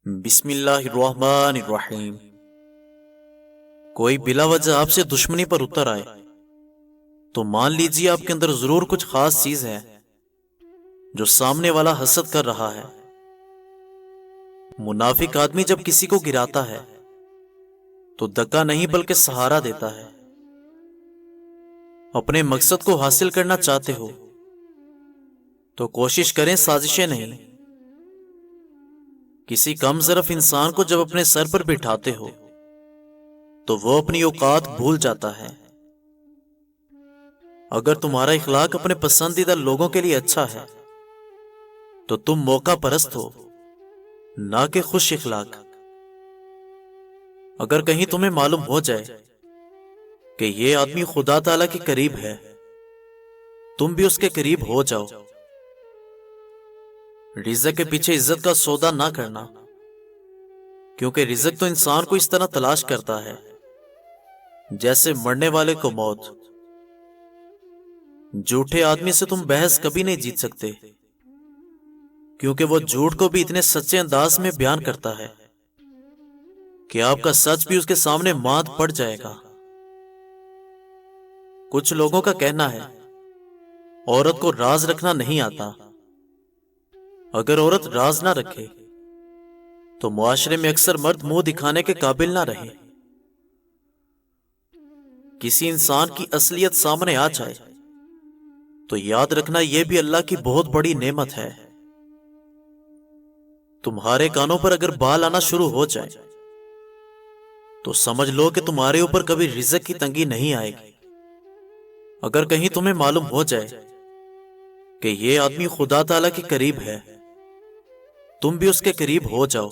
بسم اللہ الرحمن الرحیم۔ کوئی بلا وجہ آپ سے دشمنی پر اتر آئے تو مان لیجیے آپ کے اندر ضرور کچھ خاص چیز ہے جو سامنے والا حسد کر رہا ہے۔ منافق آدمی جب کسی کو گراتا ہے تو دکا نہیں بلکہ سہارا دیتا ہے۔ اپنے مقصد کو حاصل کرنا چاہتے ہو تو کوشش کریں، سازشیں نہیں۔ کسی کم ظرف انسان کو جب اپنے سر پر بٹھاتے ہو تو وہ اپنی اوقات بھول جاتا ہے۔ اگر تمہارا اخلاق اپنے پسندیدہ لوگوں کے لیے اچھا ہے تو تم موقع پرست ہو، نہ کہ خوش اخلاق۔ اگر کہیں تمہیں معلوم ہو جائے کہ یہ آدمی خدا تعالی کے قریب ہے، تم بھی اس کے قریب ہو جاؤ۔ رزق کے پیچھے عزت کا سودا نہ کرنا، کیونکہ رزق تو انسان کو اس طرح تلاش کرتا ہے جیسے مرنے والے کو موت۔ جھوٹے آدمی سے تم بحث کبھی نہیں جیت سکتے، کیونکہ وہ جھوٹ کو بھی اتنے سچے انداز میں بیان کرتا ہے کہ آپ کا سچ بھی اس کے سامنے مات پڑ جائے گا۔ کچھ لوگوں کا کہنا ہے عورت کو راز رکھنا نہیں آتا۔ اگر عورت راز نہ رکھے تو معاشرے میں اکثر مرد منہ دکھانے کے قابل نہ رہے۔ کسی انسان کی اصلیت سامنے آ جائے تو یاد رکھنا یہ بھی اللہ کی بہت بڑی نعمت ہے۔ تمہارے کانوں پر اگر بال آنا شروع ہو جائے تو سمجھ لو کہ تمہارے اوپر کبھی رزق کی تنگی نہیں آئے گی۔ اگر کہیں تمہیں معلوم ہو جائے کہ یہ آدمی خدا تعالی کے قریب ہے، تم بھی اس کے قریب ہو جاؤ۔